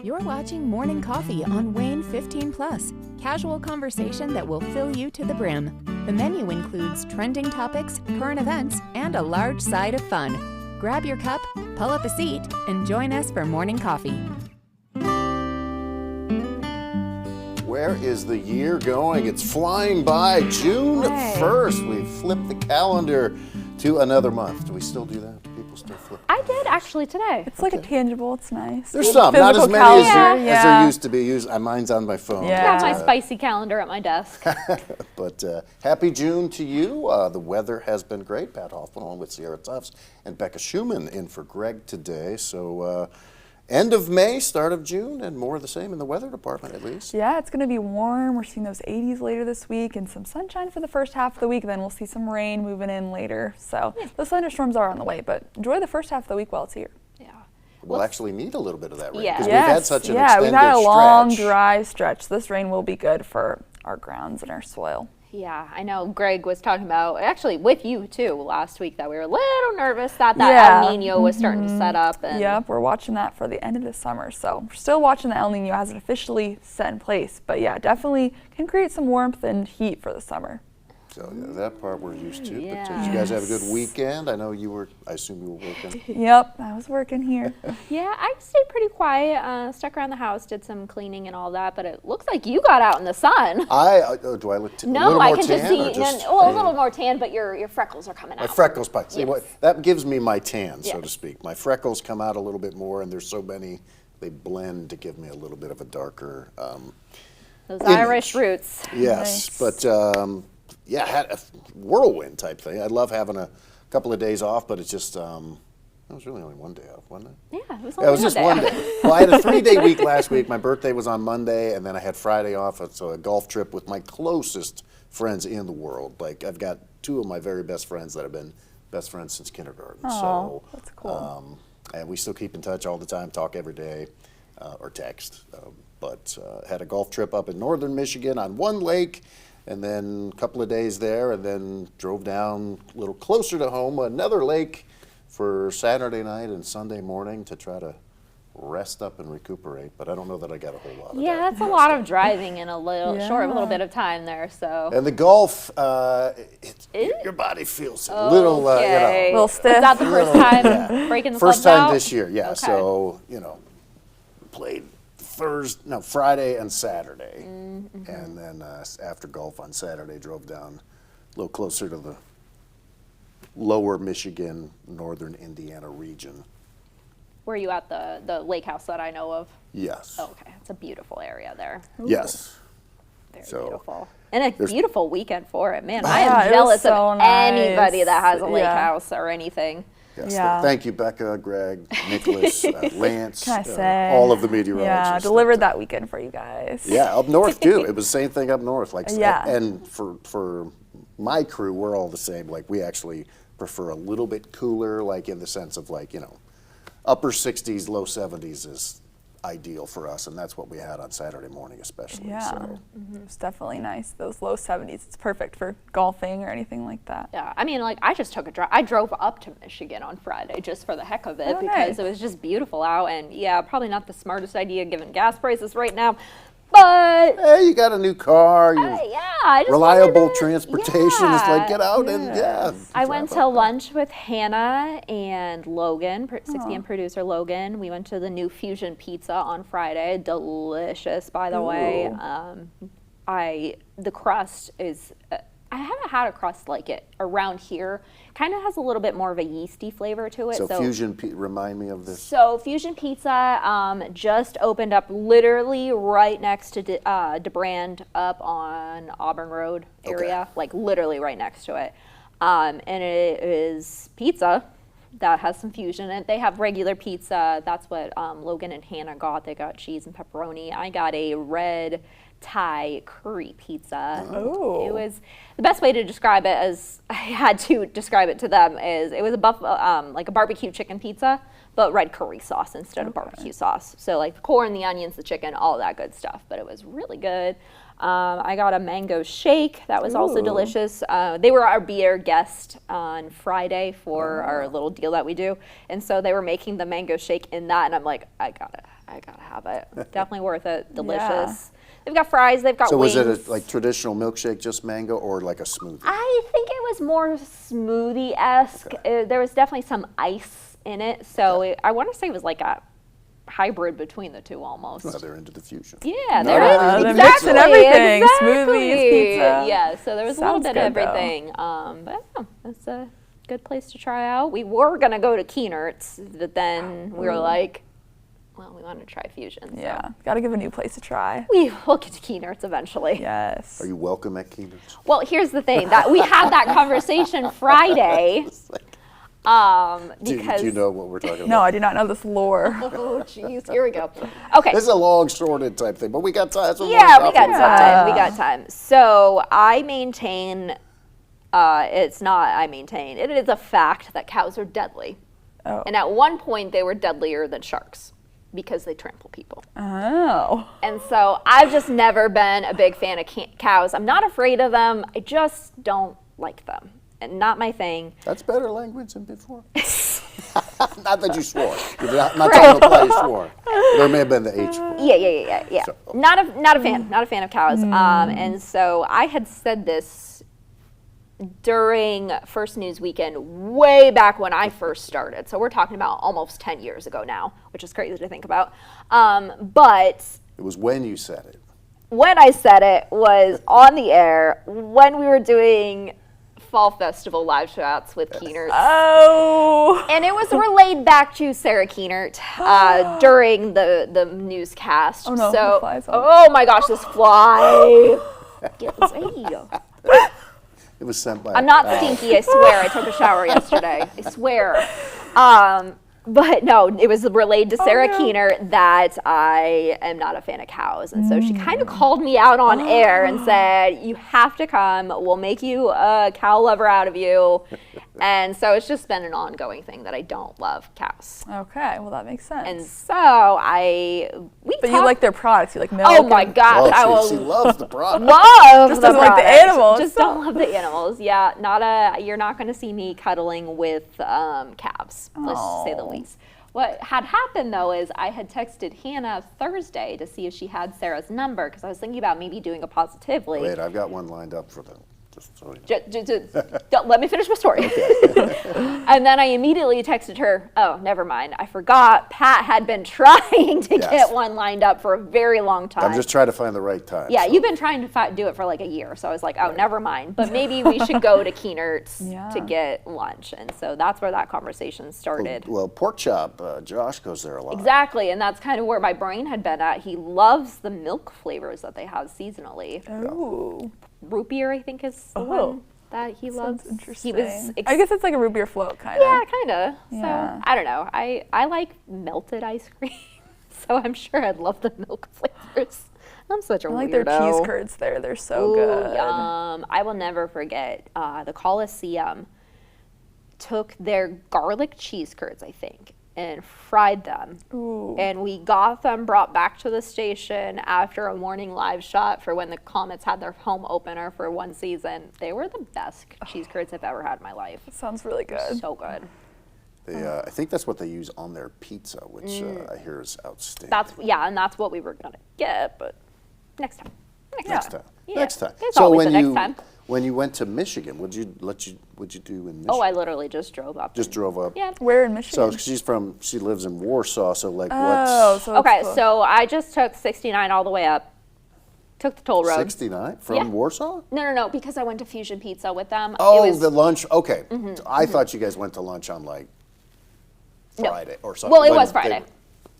You're watching Morning Coffee on Wayne 15 Plus. Casual conversation that will fill you to the brim. The menu includes trending topics, current events, and a large side of fun. Grab your cup, pull up a seat, and join us for Morning Coffee. Where is the year going? It's flying by. June 1st. We flipped the calendar to another month. Do we still do that? Do people still flip? I did actually today. It's like a tangible. It's nice. There's some, not as many as there used to be. Mine's on my phone. Yeah. Got my spicy calendar at my desk. But happy June to you. The weather has been great. Pat Hoffman on with Sierra Tufts and Becca Schumann in for Greg today. So end of May, start of June, and more of the same in the weather department at least. Yeah, it's going to be warm. We're seeing those 80s later this week and some sunshine for the first half of the week. Then we'll see some rain moving in later. So those thunderstorms are on the way, but enjoy the first half of the week while it's here. Yeah. We'll actually need a little bit of that rain Yeah. because we've had such an extended we've had a long, stretch. dry stretch. This rain will be good for our grounds and our soil. Yeah, I know Greg was talking about, actually with you too, last week that we were a little nervous that El Nino was starting to set up. And Yep, we're watching that for the end of the summer. So we're still watching the El Nino. Hasn't officially set in place. But yeah, definitely can create some warmth and heat for the summer. So yeah, that part we're used to. Yeah. But did you guys have a good weekend? I know you were, I assume you were working. Yep, I was working here. Yeah, I stayed pretty quiet, stuck around the house, did some cleaning and all that, but it looks like you got out in the sun. Do I look a little No, more I can tan just see, or just a little more tan, but your freckles are coming my out. freckles, see Yes. what that gives me my tan, so Yes. to speak. My freckles come out a little bit more, and there's so many, they blend to give me a little bit of a darker Those image. Irish roots. Yes, Nice. but yeah, had a whirlwind type thing. I love having a couple of days off, but it's just that was really only one day off, wasn't it? Yeah, it was Yeah, it was just one day. Well, I had a 3-day week last week. My birthday was on Monday, and then I had Friday off. So a golf trip with my closest friends in the world. Like I've got 2 of my very best friends that have been best friends since kindergarten. Oh, that's cool. And we still keep in touch all the time, talk every day, or text. But had a golf trip up in northern Michigan on one lake, and then a couple of days there, and then drove down a little closer to home, another lake for Saturday night and Sunday morning to try to rest up and recuperate. But I don't know that I got a whole lot of that. Yeah, that's a lot of driving in a little bit of time there. So. And the golf, your body feels a little, little stiff. Was that the first time breaking the First clubs time out? this year, yeah. Okay. So, played Friday and Saturday. And then after golf on Saturday, drove down a little closer to the lower Michigan, northern Indiana region. Were you at the lake house that I know of? Yes. Oh, okay, it's a beautiful area there. Yes. Very So, beautiful. And a beautiful weekend for it. Man, I Yeah, am it was jealous so of anybody nice. that has a lake Yeah. house or anything. Yes. Yeah. Thank you, Becca, Greg, Nicholas, Lance, Can I say? all of the meteorologists. Yeah, delivered that weekend for you guys. Yeah, up north too. It was the same thing up north. Yeah. And for my crew, we're all the same. Like we actually prefer a little bit cooler, like in the sense of upper 60s, low 70s is ideal for us, and that's what we had on Saturday morning especially. Yeah, So. It was definitely nice. Those low 70s, it's perfect for golfing or anything like that. Yeah, I mean, I just took a drive. I drove up to Michigan on Friday just for the heck of it because nice. it was just beautiful out. And yeah, probably not the smartest idea given gas prices right now, but Hey, you got a new car. I just Reliable wanted to- transportation. It's like get out and I went drive to up. lunch with Hannah and Logan, 6 p.m. producer Logan. We went to the new Fusion Pizza on Friday. Delicious, by the way. The crust is. I haven't had a crust like it around here. Kind of has a little bit more of a yeasty flavor to it. So Fusion, remind me of this. So Fusion Pizza just opened up literally right next to DeBrand up on Auburn Road area, like literally right next to it. And it is pizza that has some fusion in it. They have regular pizza. That's what Logan and Hannah got. They got cheese and pepperoni. I got a red Thai curry pizza. Oh. It was the best way to describe it, as I had to describe it to them, is it was like a barbecue chicken pizza, but red curry sauce instead of barbecue sauce. So like the corn, the onions, the chicken, all that good stuff. But it was really good. I got a mango shake. That was also delicious. They were our beer guest on Friday for our little deal that we do. And so they were making the mango shake in that. And I'm like, I gotta have it. Definitely worth it. Delicious. They've got fries. They've got wings. So was it a like traditional milkshake, just mango, or like a smoothie? I think it was more smoothie-esque. There was definitely some ice in it. So I want to say it was like a hybrid between the two almost. Well, they're into the fusion. Yeah, No, there no, is. they're Exactly. mixing everything. Exactly. Smoothies, pizza. Yeah, so there was a little Sounds bit of good, though. everything. But yeah, that's a good place to try out. We were going to go to Keenert's, but then we were like, well, we want to try fusion. So Yeah, got to give a new place a try. we'll get to Keenert's eventually. Yes. Are you welcome at Keener's? Well, here's the thing. That we had that conversation Friday. Because Do you know what we're talking about? No, I do not know this lore. oh, jeez, here we go. Okay. This is a long, sorted type thing, but we got time. Yeah, we got time. We got time. So I maintain, it's not I maintain, it is a fact that cows are deadly. Oh. And at one point they were deadlier than sharks because they trample people. Oh. And so I've just never been a big fan of cows. I'm not afraid of them. I just don't like them. And not my thing. That's better language than before. Not that you swore. You're not talking about why you swore. There may have been the H word. Yeah. So- Not a fan. Not a fan of cows. And so I had said this during First News Weekend way back when I first started. So we're talking about almost 10 years ago now, which is crazy to think about. But It was when you said it. when I said it was on the air when we were doing Fall Festival live shots with Keenert. Oh. And it was relayed back to Sarah Keenert during the newscast. Oh, no, So, the fly's on. oh my gosh, this fly. Hey. It was sent by. I'm not stinky, I swear. I took a shower yesterday. I swear. But no, it was relayed to Sarah no. Keener that I am not a fan of cows. And so she kind of called me out on air and said, you have to come. We'll make you a cow lover out of you. And so it's just been an ongoing thing that I don't love cows. Okay, well that makes sense. And so but you like their products. You like milk. oh my and- gosh, I Oh, she will loves the product. love Just the doesn't like the product. animals. Just don't love the animals. Yeah, you're not going to see me cuddling with calves. Let's just say the least. What had happened though is I had texted Hannah Thursday to see if she had Sarah's number because I was thinking about maybe doing a positively. Wait, I've got one lined up for them. Just so you know. Don't let me finish my story. And then I immediately texted her, oh, never mind. I forgot Pat had been trying to Yes. get one lined up for a very long time. I'm just trying to find the right time. Yeah, so. you've been trying to do it for like a year. So I was like, oh, never mind. But maybe we should go to Keenert's Yeah. to get lunch. And so that's where that conversation started. Well, pork chop. Josh goes there a lot. Exactly. And that's kind of where my brain had been at. He loves the milk flavors that they have seasonally. Ooh. Root beer, I think, is the Oh. one that he loves. Sounds interesting. He was I guess it's like a root beer float kind of. yeah, kind of. Yeah. So I don't know. I like melted ice cream. So I'm sure I'd love the milk flavors. I'm such a I like weirdo. their cheese curds there. They're so Ooh, good. yum. I will never forget the Coliseum took their garlic cheese curds, I think, and fried them. Ooh. And we got them brought back to the station after a morning live shot for when the Comets had their home opener for one season. They were the best cheese curds I've ever had in my life. Sounds really good. So good. They, I think that's what they use on their pizza, which I hear is outstanding. And that's what we were gonna get, but next time. Next time. Yeah. Next time. It's So always when the you next time. when you went to Michigan, what'd you do in Michigan? Oh, I literally just drove up. Just drove up. Yeah. Where in Michigan? So she lives in Warsaw. So like Oh, what's so it's Okay, close. so I just took 69 all the way up. Took the toll road. 69 from Yeah. Warsaw? No, because I went to Fusion Pizza with them. Oh, It was, the lunch. Okay, So I thought you guys went to lunch on like No. Friday or something. well, it When was they- Friday.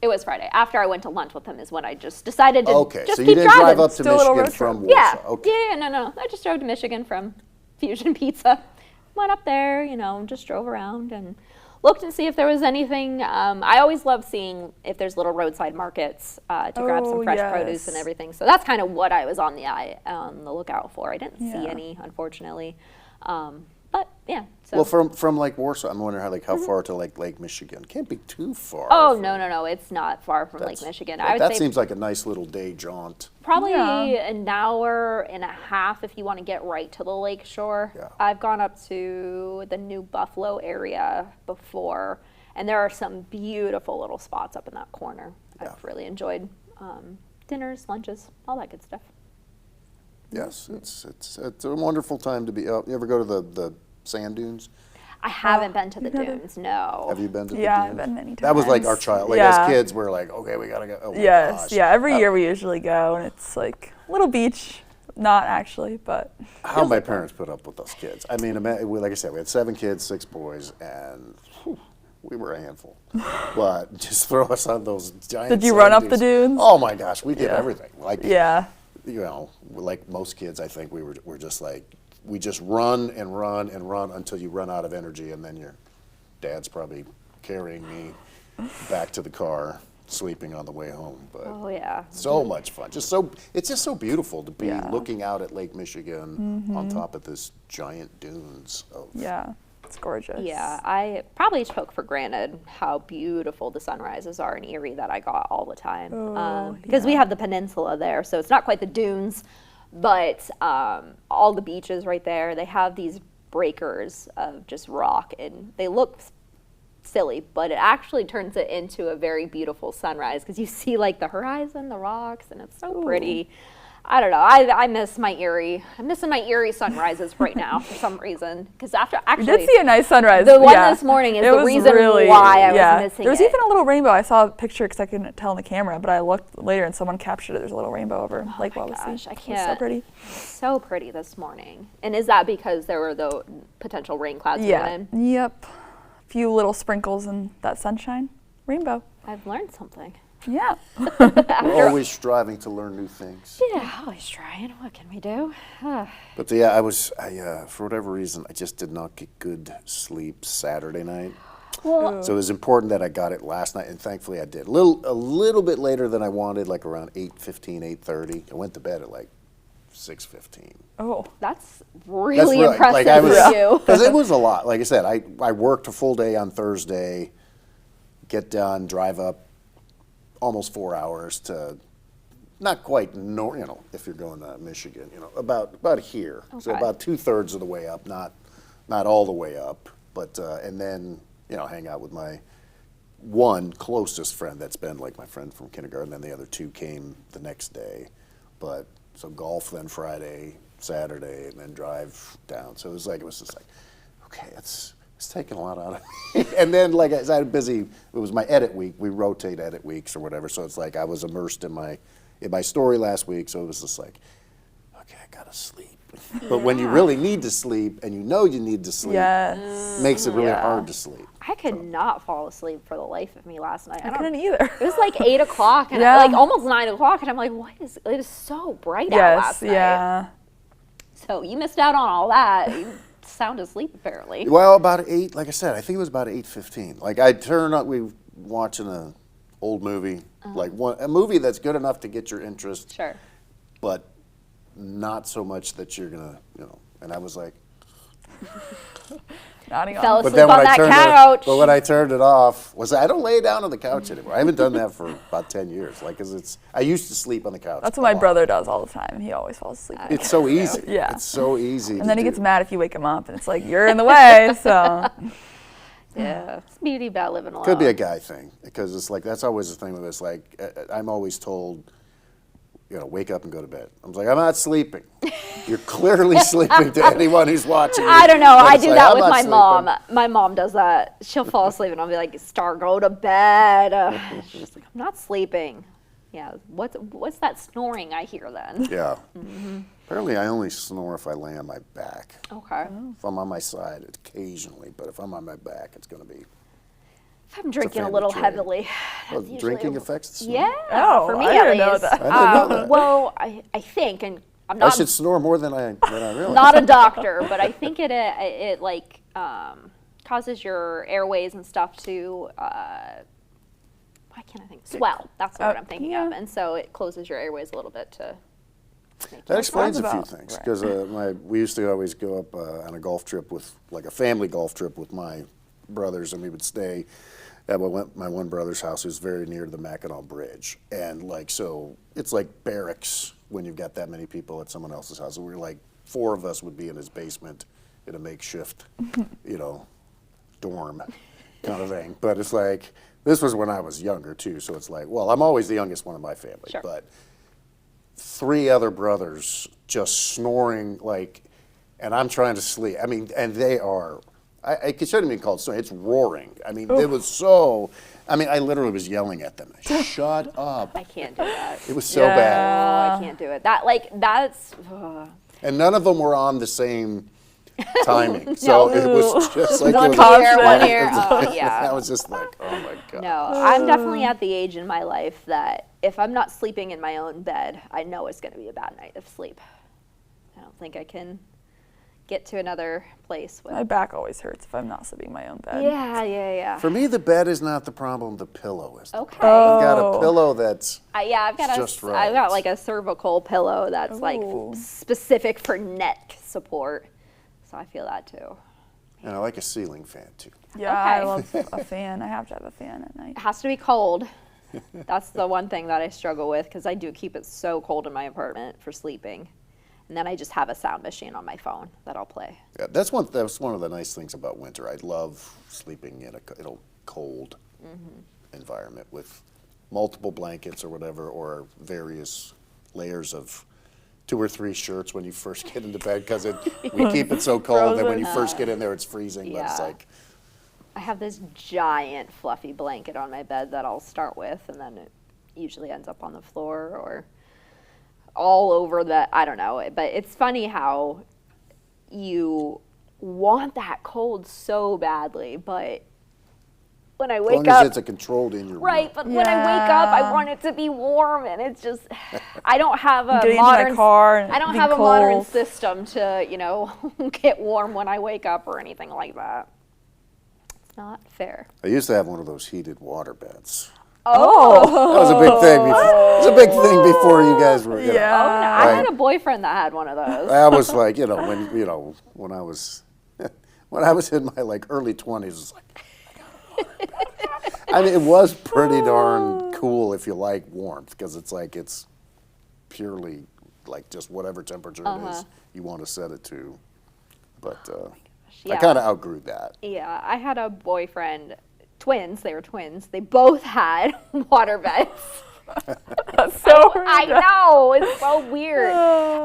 It was Friday. After I went to lunch with them is when I just decided to Okay, just so keep you didn't driving. drive up to Still a little Michigan road from trip. Warsaw. Yeah. Okay. Yeah, no. I just drove to Michigan from Fusion Pizza. Went up there, just drove around and looked and see if there was anything. I always love seeing if there's little roadside markets to grab some fresh produce and yes. everything. So that's kind of what I was on the lookout for. I didn't see any, unfortunately. But yeah. So. Well, from Lake Warsaw, I'm wondering how far to Lake Michigan. Can't be too far. Oh, no, it's not far from Lake Michigan. I would that say seems like a nice little day jaunt. probably an hour and a half if you want to get right to the lake shore. Yeah. I've gone up to the New Buffalo area before, and there are some beautiful little spots up in that corner. Yeah. I've really enjoyed dinners, lunches, all that good stuff. Yes, it's a wonderful time to be out. You ever go to the sand dunes? I haven't been to the never- dunes, no. Have you been to the Yeah, dunes? I've been many times. That was like our child. Like as kids, we're like, okay, we gotta go. Oh my Yes, gosh. yeah. Every year we usually go, and it's like a little beach. Not actually, but How my parents put up with us kids. I mean, like I said, we had 7 kids, 6 boys, and whew, we were a handful. But just throw us on those giant. Did you sand run up the dunes? Oh my gosh, we did Yeah. everything. Like yeah. you know, like most kids, I think we're just like, we just run and run and run until you run out of energy, and then your dad's probably carrying me back to the car, sleeping on the way home. But Oh, yeah. so much fun. It's just so beautiful to be looking out at Lake Michigan on top of this giant dunes of Yeah. It's gorgeous. Yeah, I probably took for granted how beautiful the sunrises are in Erie that I got all the time. Because we have the peninsula there, so it's not quite the dunes, but all the beaches right there, they have these breakers of just rock, and they look silly, but it actually turns it into a very beautiful sunrise because you see like the horizon, the rocks, and it's so pretty. I don't know. I miss my Erie. I'm missing my Erie sunrises right now for some reason. Because We actually, did see a nice sunrise. the one yeah. this morning is It the was reason really, why I was missing There was it. even a little rainbow. I saw a picture because I couldn't tell on the camera, but I looked later and someone captured it. There's a little rainbow over Lake my Wawasee. gosh, I It was so can't. pretty. So pretty this morning. And is that because there were the potential rain clouds Yeah. moving in? Yep. A few little sprinkles and that sunshine. Rainbow. I've learned something. Yeah. We're always striving to learn new things. Yeah, always trying. What can we do? But yeah, I for whatever reason, I just did not get good sleep Saturday night. Well, So it was important that I got it last night, and thankfully I did. A little bit later than I wanted, like around 8:15, 8:30. I went to bed at like 6:15. Oh. that's really impressive like I was, for you. because it was a lot. Like I said, I worked a full day on Thursday, get done, drive up almost 4 hours to not quite if you're going to Michigan, about here. So Okay. about 2/3 of the way up, not all the way up, but and then hang out with my one closest friend that's been like my friend from kindergarten, and the other 2 came the next day. But so golf then Friday, Saturday, and then drive down. So it was just like, okay, it's taking a lot out of me. And then like I was busy. It was my edit week. We rotate edit weeks or whatever. So it's like I was immersed in my story last week. So it was just like, okay, I gotta sleep. But when you really need to sleep and you need to sleep, Yes. makes it really Yeah. hard to sleep. I could not fall asleep for the life of me last night. I couldn't either. It was like 8 o'clock and Yeah. like almost 9 o'clock, and I'm like, it is so bright out Yes. last night. Yeah. So you missed out on all that. You sound asleep apparently. Well, about 8, like I said, I think it was about 8:15. Like I turn up, we watching an old movie, like a movie that's good enough to get your interest, Sure. but not so much that you're gonna, and I was like, Nodding Fell off. but asleep then when on I that turned couch. but when I turned it off, I don't lay down on the couch anymore. I haven't done that for about 10 years. Like, 'cause I used to sleep on the couch. That's a what my lot. brother does all the time. He always falls asleep. It's so easy. Yeah. It's so easy. And then he gets mad if you wake him up, and it's like, you're in the way, so. Yeah. It's the beauty about living alone. Could be a guy thing, because it's like that's always the thing with this. Like I'm always told, wake up and go to bed. I'm like, I'm not sleeping. You're clearly sleeping to anyone who's watching. I don't know. But I it's do like, that I'm with not my sleeping. mom. My mom does that. She'll fall asleep, and I'll be like, "Star, go to bed." She's like, "I'm not sleeping." Yeah. What's that snoring I hear then? Yeah. Apparently, I only snore if I lay on my back. Okay. If I'm on my side, occasionally, but if I'm on my back, it's going to be. If I'm drinking a family little trait. heavily. Well, that's drinking usually- affects the snore. Yeah. Oh, for me I at didn't know least. that. I didn't know that. Well, I think, and I'm I not should snore more than I realize. not a doctor, but I think it kind causes your airways and stuff to, why can't I think? Swell. That's the word I'm thinking of. yeah. And so it closes your airways a little bit to make That you explains a few about- things right. because we used to always go up on a golf trip with, like a family golf trip with my brothers, and we would stay at my one brother's house, who's very near to the Mackinac Bridge, and like so it's like barracks when you've got that many people at someone else's house. So we were like 4 of us would be in his basement in a makeshift, dorm kind of thing. But it's like this was when I was younger too, so it's like, well, I'm always the youngest one in my family, Sure. but 3 other brothers just snoring like, and I'm trying to sleep. I mean, and they are, it shouldn't be called snoring, it's roaring. I mean, it was so, I mean, I literally was yelling at them, shut up. I can't do that. It was so bad. Oh, I can't do it. That's, And none of them were on the same timing. So No. it was just like, one it was, here, one constant. here. Oh, yeah. I was just like, oh my God. No, I'm definitely at the age in my life that if I'm not sleeping in my own bed, I know it's going to be a bad night of sleep. I don't think I can get to another place with. My back always hurts if I'm not sleeping in my own bed. Yeah. For me, the bed is not the problem, the pillow is. Okay. I've got a Oh. pillow that's, I've got just right. I've got like a cervical pillow that's like Ooh. specific for neck support. So I feel that too. and I like a ceiling fan too. Yeah, I Okay. love a fan. I have to have a fan at night. It has to be cold. That's the one thing that I struggle with because I do keep it so cold in my apartment for sleeping. And then I just have a sound machine on my phone that I'll play. Yeah, that's one of the nice things about winter. I love sleeping in a cold environment with multiple blankets or whatever, or various layers of 2 or 3 shirts when you first get into bed, because we keep it so cold that when you first get in there it's freezing. But it's Yeah. like, I have this giant fluffy blanket on my bed that I'll start with, and then it usually ends up on the floor or all over the, I don't know. But it's funny how you want that cold so badly, but when I as wake long up, as it's a controlled in your right, room. but when I wake up, I Yeah. want it to be warm, and it's just, I don't have a Getting into my modern, car and I don't being have a modern cold. system to, get warm when I wake up or anything like that. It's not fair. I used to have one of those heated water beds. Oh, That was a big thing. It was a big thing before you guys were. yeah. I Right. had a boyfriend that had one of those. I was like, when I was in my like early 20s, it was like, I mean, it was pretty darn cool if you like warmth, because it's like it's purely like just whatever temperature it is you want to set it to. But I Yeah. kind of outgrew that. Yeah, I had a boyfriend, twins, they were twins. They both had water beds. That's so I know, it's so weird.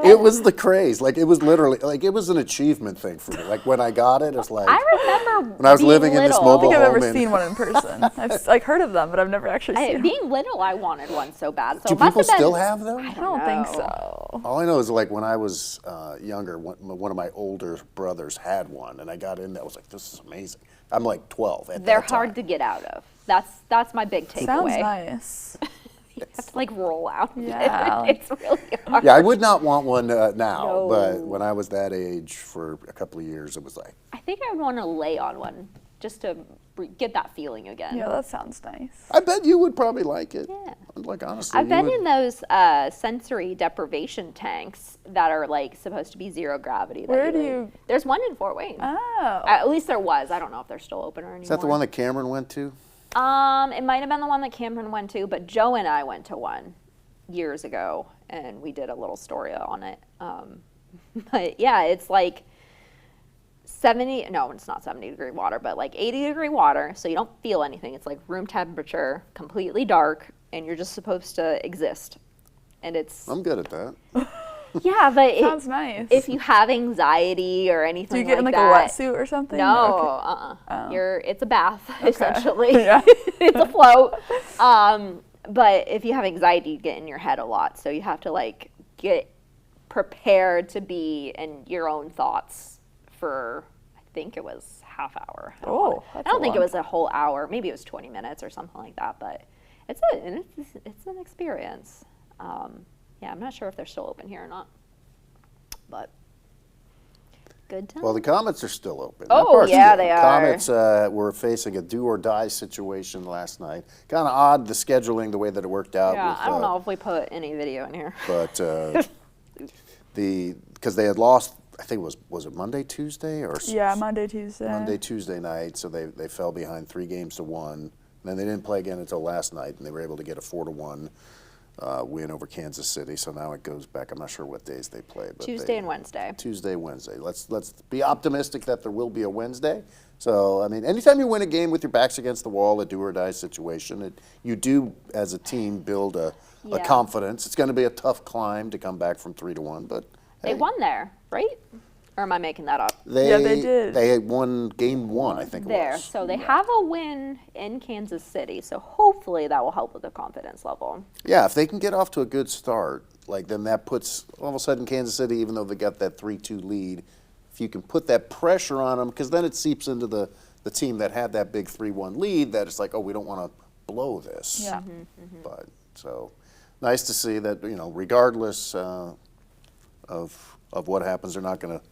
It was the craze. Like, it was literally, like, it was an achievement thing for me. Like, when I got it, it's like, I remember when I was being living in this little. I don't mobile think I've ever home. seen one in person. I've like heard of them, but I've never actually seen them. Being little, I wanted one so bad. So Do it must people have been, still have those? I don't think No. so. All I know is, like, when I was younger, one of my older brothers had one, and I got in there. I was like, this is amazing. I'm like 12 at They're that time. hard to get out of. That's my big takeaway. Sounds nice. You have to like roll out. Yeah. It's really hard. Yeah, I would not want one now, No. but when I was that age for a couple of years, it was like, I think I would want to lay on one just to get that feeling again. Yeah, that sounds nice. I bet you would probably like it. Yeah. Like, honestly, I've you been would. in those sensory deprivation tanks that are like supposed to be zero gravity. that Where do lay- you- There's one in Fort Wayne. Oh. At least there was. I don't know if they're still open or anymore. Is that the one that Cameron went to? It might have been the one that Cameron went to, but Joe and I went to one years ago, and we did a little story on it. But yeah, it's like 70, no, it's not 70-degree water, but like 80-degree water, so you don't feel anything. It's like room temperature, completely dark, and you're just supposed to exist. And it's, I'm good at that. yeah, but Sounds nice. if you have anxiety or anything Do you get in like a that, wetsuit or something? no, Okay. Oh. it's a bath essentially. Yeah. It's a float. But if you have anxiety, you get in your head a lot, so you have to like get prepared to be in your own thoughts for, I think it was half hour. I don't Oh, know. that's I don't a think it long was a whole hour. Maybe it was 20 minutes or something like that. But it's an experience. Yeah, I'm not sure if they're still open here or not. But Good time. Well, the Comets are still open. Oh, That part's yeah, good. they are. Comets were facing a do-or-die situation last night. Kind of odd, the scheduling, the way that it worked out. yeah, with, I don't know if we put any video in here. But because they had lost, I think was it Monday, Tuesday, or Yeah, Monday, Tuesday. Monday, Tuesday night. So they fell behind 3-1. And then they didn't play again until last night, and they were able to get a 4-1 win over Kansas City. So now it goes back. I'm not sure what days they play, but Tuesday and Wednesday. Tuesday, Wednesday. Let's be optimistic that there will be a Wednesday. So I mean, anytime you win a game with your backs against the wall, a do or die situation, you do as a team build a Yeah. confidence. It's going to be a tough climb to come back from 3-1, but They won there, right? Or am I making that up? Yeah, they did. They won game 1, I think it There. was. So they have a win in Kansas City. So hopefully that will help with the confidence level. Yeah, if they can get off to a good start, like then that puts all of a sudden Kansas City, even though they got that 3-2 lead, if you can put that pressure on them, because then it seeps into the team that had that big 3-1 lead, that it's like, oh, we don't want to blow this. Yeah. But so nice to see that, regardless of what happens, they're not going to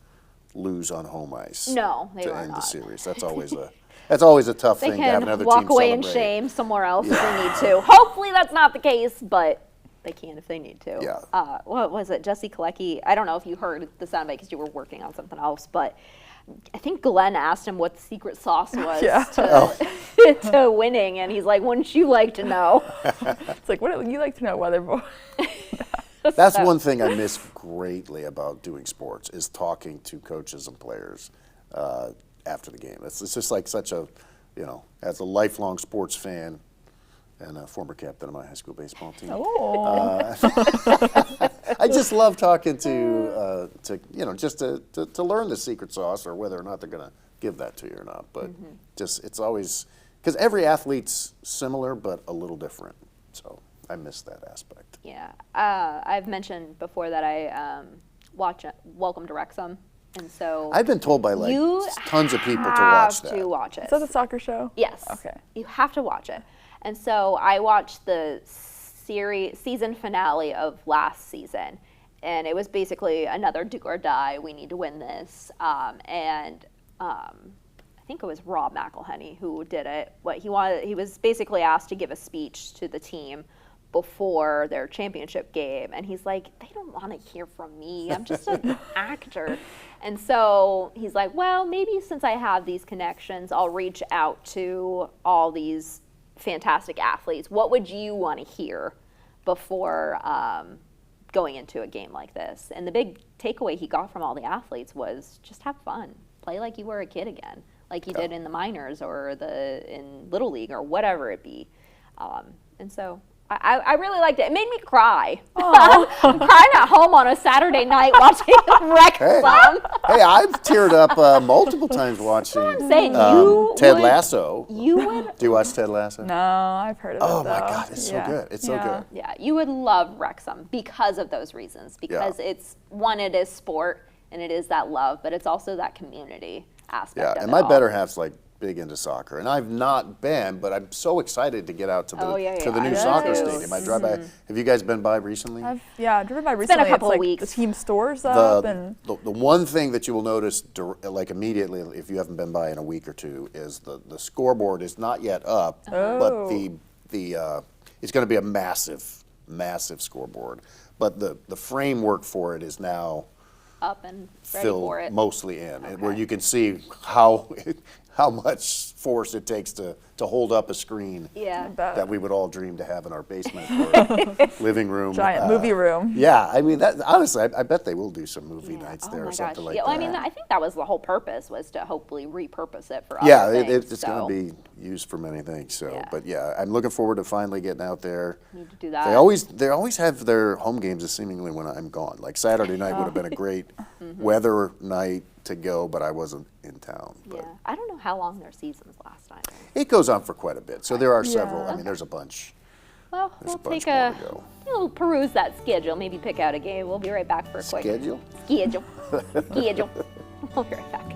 lose on home ice. No, they to are end the not. series. That's always a tough They thing to have can another walk team away in celebrate. shame somewhere else if they need to. Hopefully that's not the case, but they can if they need to. Yeah. What was it? Jesse Kalecki, I don't know if you heard the soundbite because you were working on something else, but I think Glenn asked him what the secret sauce was Yeah. to winning, and he's like, wouldn't you like to know? It's like, what would you like to know, Weatherboy? That's one thing I miss greatly about doing sports is talking to coaches and players after the game. It's just like such a, as a lifelong sports fan and a former captain of my high school baseball team. Oh. I just love talking to just to learn the secret sauce or whether or not they're going to give that to you or not. But it's always, because every athlete's similar but a little different. So I miss that aspect. Yeah. I've mentioned before that I watch Welcome to Wrexham, and so I've been told by you tons of people to have watch that. to watch it. Is that the soccer show? Yes. Okay. You have to watch it. And so I watched the season finale of last season, and it was basically another do or die. We need to win this. I think it was Rob McElhenney who did it. He was basically asked to give a speech to the team before their championship game, and he's like, they don't want to hear from me. I'm just an actor. And so he's like, well, maybe since I have these connections, I'll reach out to all these fantastic athletes. What would you want to hear before going into a game like this? And the big takeaway he got from all the athletes was just have fun. Play like you were a kid again, like you did in the minors or in Little League or whatever it be. And so I really liked it. It made me cry. I'm crying at home on a Saturday night watching Wrexham. Hey, I've teared up multiple times watching I'm saying you Ted would- Lasso. You would, Do you watch Ted Lasso? No, I've heard of it. Oh my though. God, it's so Yeah. good. It's so Yeah. good. yeah, you would love Wrexham because of those reasons. Because it's one, it is sport and it is that love, but it's also that community aspect. Yeah, of and it my all. better half's like big into soccer, and I've not been, but I'm so excited to get out to the Oh, yeah, to the yeah, new I soccer too. stadium. I drive by. Have you guys been by recently? I've driven by been a recently. couple it's of like weeks. the team stores up and the one thing that you will notice like immediately if you haven't been by in a week or two is the scoreboard is not yet up, but Oh. the it's going to be a massive scoreboard, but the framework for it is now Up and ready filled for it. mostly in, and where you can see how much force it takes to hold up a screen Yeah. that we would all dream to have in our basement or living room. giant movie room. Yeah, I mean, that honestly, I bet they will do some movie nights Oh there my or something gosh. like Yeah, well, that. I mean, I think that was the whole purpose, was to hopefully repurpose it for other Yeah, things. it's so going to be used for many things. So, Yeah. but yeah, I'm looking forward to finally getting out there. Need to do that. They always have their home games seemingly when I'm gone. Like Saturday night would have been a great weather night to go, but I wasn't in town. But Yeah, I don't know how long their seasons last either. it goes on for quite a bit. So there are several. Yeah. I mean, there's a bunch. Well, There's we'll a bunch take more a to go. we'll peruse that schedule, maybe pick out a game. We'll be right back for a quick Schedule? schedule. Schedule. We'll be right back.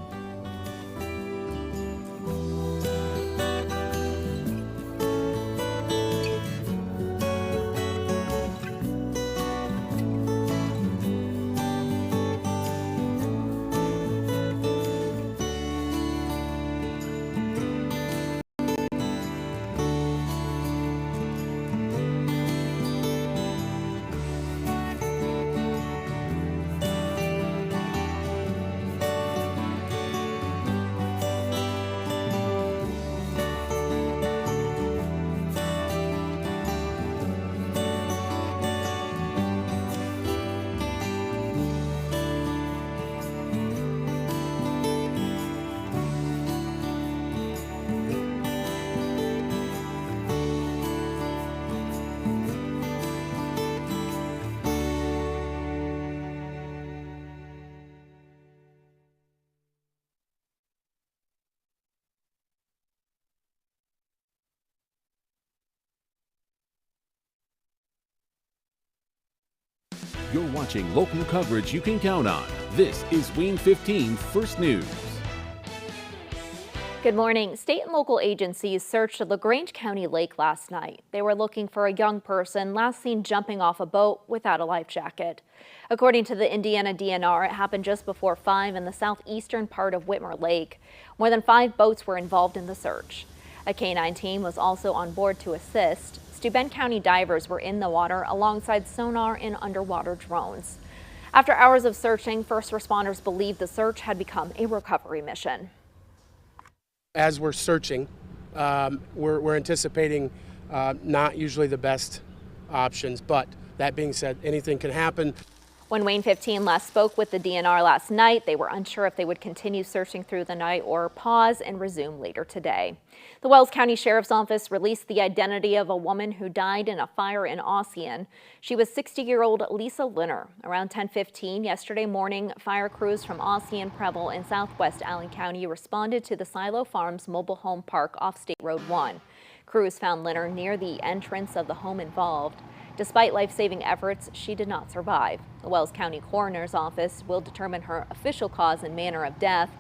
You're watching local coverage you can count on. This is Wayne 15 First News. Good morning. State and local agencies searched the LaGrange County Lake last night. They were looking for a young person last seen jumping off a boat without a life jacket. According to the Indiana DNR, it happened just before 5 in the southeastern part of Whitmer Lake. More than 5 boats were involved in the search. A K-9 team was also on board to assist. Steuben County divers were in the water alongside sonar and underwater drones. After hours of searching, first responders believed the search had become a recovery mission. As we're searching, we're anticipating not usually the best options, but that being said, anything can happen. When Wayne 15 last spoke with the DNR last night, they were unsure if they would continue searching through the night or pause and resume later today. The Wells County Sheriff's Office released the identity of a woman who died in a fire in Ossian. She was 60-year-old Lisa Linner. Around 10:15 yesterday morning, fire crews from Ossian, Preble, and southwest Allen County responded to the Silo Farms mobile home park off State Road 1. Crews found Linner near the entrance of the home involved. Despite life-saving efforts, she did not survive. The Wells County Coroner's Office will determine her official cause and manner of death.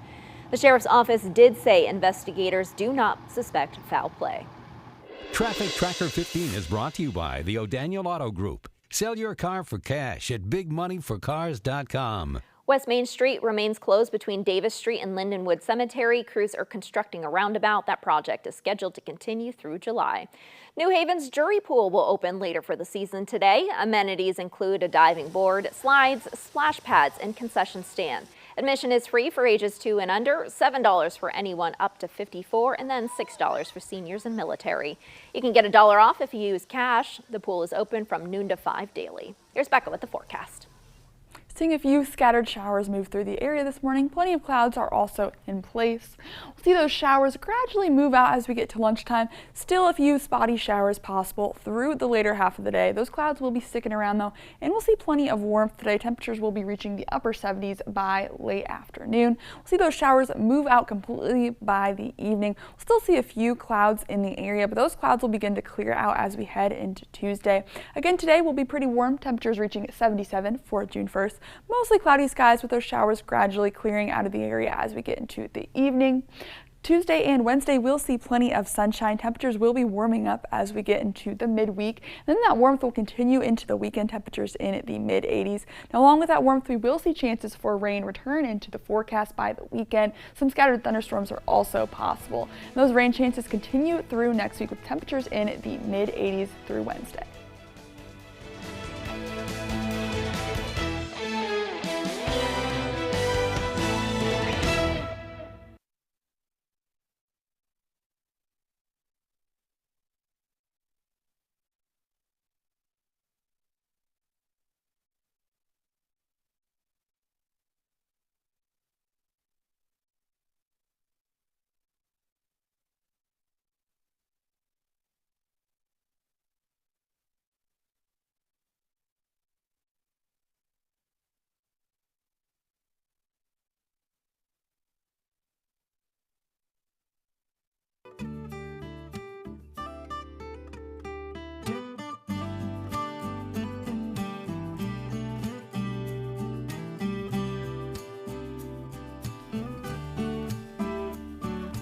The Sheriff's Office did say investigators do not suspect foul play. Traffic Tracker 15 is brought to you by the O'Daniel Auto Group. Sell your car for cash at bigmoneyforcars.com. West Main Street remains closed between Davis Street and Lindenwood Cemetery. Crews are constructing a roundabout. That project is scheduled to continue through July. New Haven's Jury Pool will open later for the season today. Amenities include a diving board, slides, splash pads, and concession stand. Admission is free for ages 2 and under, $7 for anyone up to 54, and then $6 for seniors and military. You can get $1 off if you use cash. The pool is open from noon to 5 daily. Here's Becca with the forecast. Seeing a few scattered showers move through the area this morning. Plenty of clouds are also in place. We'll see those showers gradually move out as we get to lunchtime. Still a few spotty showers possible through the later half of the day. Those clouds will be sticking around though, and we'll see plenty of warmth today. Temperatures will be reaching the upper 70s by late afternoon. We'll see those showers move out completely by the evening. We'll still see a few clouds in the area, but those clouds will begin to clear out as we head into Tuesday. Again, today will be pretty warm. Temperatures reaching 77 for June 1st. Mostly cloudy skies with those showers gradually clearing out of the area as we get into the evening. Tuesday and Wednesday we'll see plenty of sunshine. Temperatures will be warming up as we get into the midweek. Then that warmth will continue into the weekend, temperatures in the mid-80s. Now along with that warmth, we will see chances for rain return into the forecast by the weekend. Some scattered thunderstorms are also possible. And those rain chances continue through next week with temperatures in the mid-80s through Wednesday.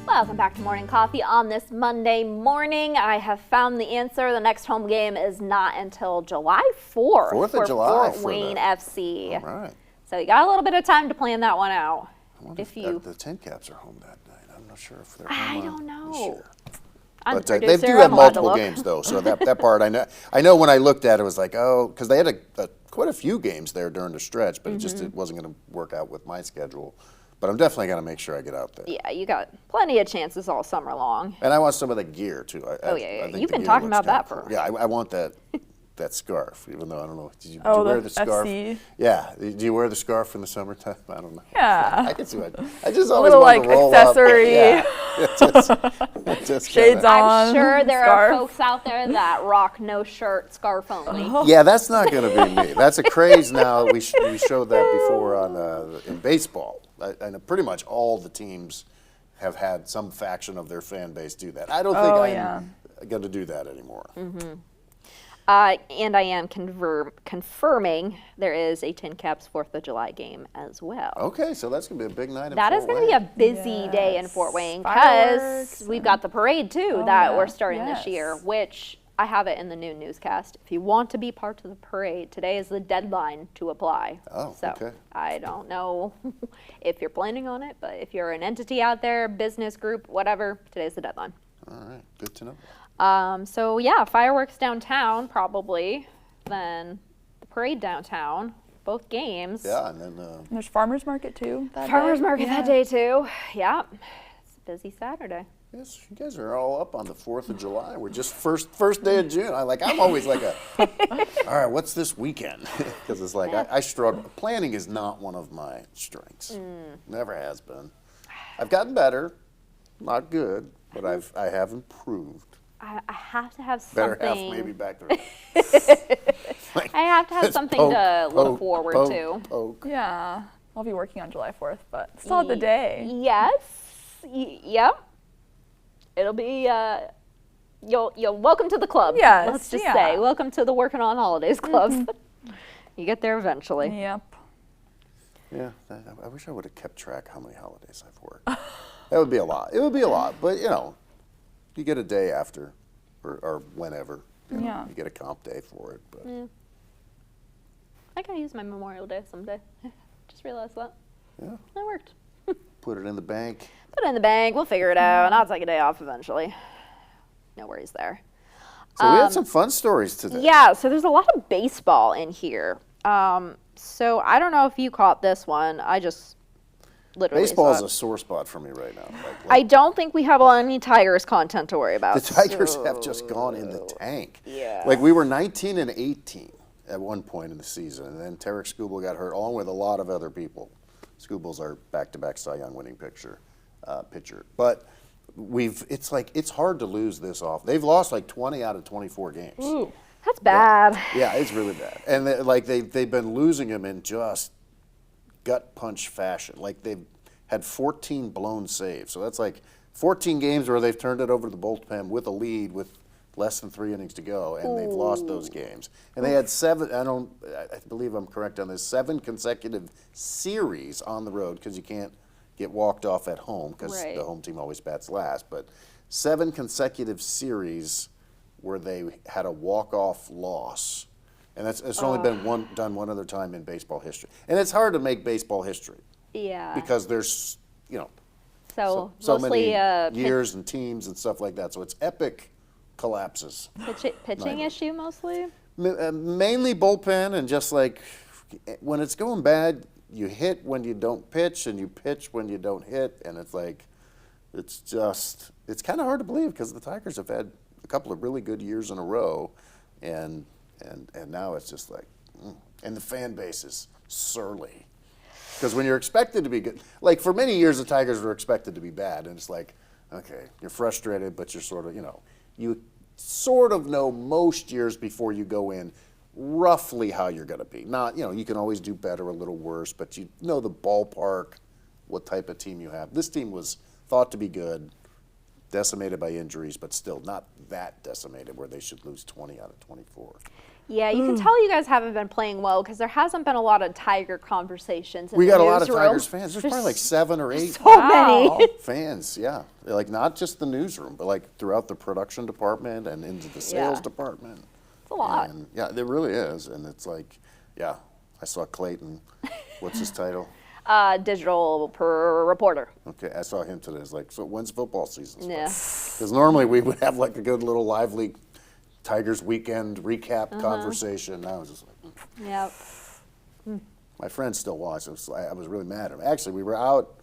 Welcome back to Morning Coffee on this Monday morning. I have found the answer. The next home game is not until July 4th. 4th of for July Fort Wayne FC. All right. So you got a little bit of time to plan that one out. I wonder If if you, the Tin Caps are home that night. I'm not sure if they're I home don't this know. year. I'm But the they producer, do have I'm allowed to multiple look. games though, so that part I know. I know when I looked at it, it was like, oh, because they had quite a few games there during the stretch, but it wasn't going to work out with my schedule. But I'm definitely going to make sure I get out there. Yeah, you got plenty of chances all summer long. And I want some of the gear too. Oh, I yeah. think You've the been gear talking looks about kinda that cool. Yeah, I want that scarf, even though I don't know. Did you Oh, wear the the scarf? FC? Yeah. Do you wear the scarf in the summertime? I don't know. Yeah. I can see it. I just A always little, want like, to roll accessory. Up. Yeah. Just Shades kinda- on. I'm sure there scarf. are folks out there that rock no shirt, scarf only. Yeah, that's not going to be me. That's a craze now. We showed that before on in baseball, and pretty much all the teams have had some faction of their fan base do that. I don't think I'm going to do that anymore. And I am confirming there is a Tin Caps 4th of July game as well. Okay, so that's going to be a big night in That Fort is going to be Wayne. a busy day in Fort Wayne because Fireworks we've got the parade too Oh, that yeah. we're starting this year, Yes. which I have it in the noon newscast. If you want to be part of the parade, today is the deadline to apply. Oh, so okay. I don't know if you're planning on it, but if you're an entity out there, business group, whatever, today's the deadline. All right, good to know. So yeah, fireworks downtown probably, then the parade downtown, both games. Yeah, and then And there's farmers market too. That Farmers day. market that day too. Yeah, it's a busy Saturday. yes, you guys are all up on the 4th of July. We're just first day of June. I'm always like all right, what's this weekend? Because it's like I struggle. Planning is not one of my strengths. Never has been. I've gotten better, not good, but I have improved. I have to have Better something. half maybe back there. I have to have something to look forward to. Poke. Yeah. I'll be working on July 4th, but still have the day. Yes. Yep. It'll be. You'll welcome to the club. Yes, Let's just yeah. say welcome to the Working on Holidays Club. You get there eventually. Yep. Yeah, I wish I would have kept track how many holidays I've worked. That would be a lot. It would be a lot, but you get a day after, or whenever. Yeah. You get a comp day for it. But I gotta use my Memorial Day someday. Just realized that. yeah, That worked. put it in the bank. Put it in the bank. We'll figure it out. And I'll take a day off eventually. No worries there. So we had some fun stories today. Yeah, so there's a lot of baseball in here. So I don't know if you caught this one. I just literally Baseball saw is it. a sore spot for me right now. I don't think we have any Tigers content to worry about. The Tigers have just gone in the tank. Yeah. Like we were 19 and 18 at one point in the season, and then Tarek Skubal got hurt, along with a lot of other people. Skubal's our back-to-back Cy Young winning pitcher. But it's hard to lose this off. They've lost like 20 out of 24 games. That's bad. Yeah, it's really bad. And they've been losing them in just gut punch fashion. Like they've had 14 blown saves. So that's like 14 games where they've turned it over to the bullpen with a lead with less than 3 innings to go, and they've lost those games. And they had I believe I'm correct on this, 7 consecutive series on the road, because you can't get walked off at home because Right. the home team always bats last. But 7 consecutive series where they had a walk-off loss. And it's only been done one other time in baseball history. And it's hard to make baseball history Yeah. because there's, so so mostly many years and teams and stuff like that. So it's epic collapses. pitching issue mostly. Mainly bullpen, and just like when it's going bad, you hit when you don't pitch, and you pitch when you don't hit, and it's kind of hard to believe because the Tigers have had a couple of really good years in a row, and now it's just like, and the fan base is surly. Because when you're expected to be good, like for many years the Tigers were expected to be bad, and it's like, okay, you're frustrated, but you're sort of, you sort of know most years before you go in roughly how you're going to be. Not, you can always do better, a little worse, but you know the ballpark, what type of team you have. This team was thought to be good, decimated by injuries, but still not that decimated where they should lose 20 out of 24. Yeah, you can tell you guys haven't been playing well because there hasn't been a lot of Tiger conversations in We the got a lot of newsroom. Tigers fans. There's probably like 7 or 8 So many. fans, yeah. Like not just the newsroom, but like throughout the production department and into the sales Yeah. department. It's a lot. And yeah, there really is. And it's like, yeah, I saw Clayton. What's his title? Digital reporter. Okay, I saw him today. It's like, so when's football season? Yeah. Because normally we would have like a good little lively Tigers weekend recap conversation. Now it's just like, Yep. my friends still watch. I was really mad at him. Actually, we were out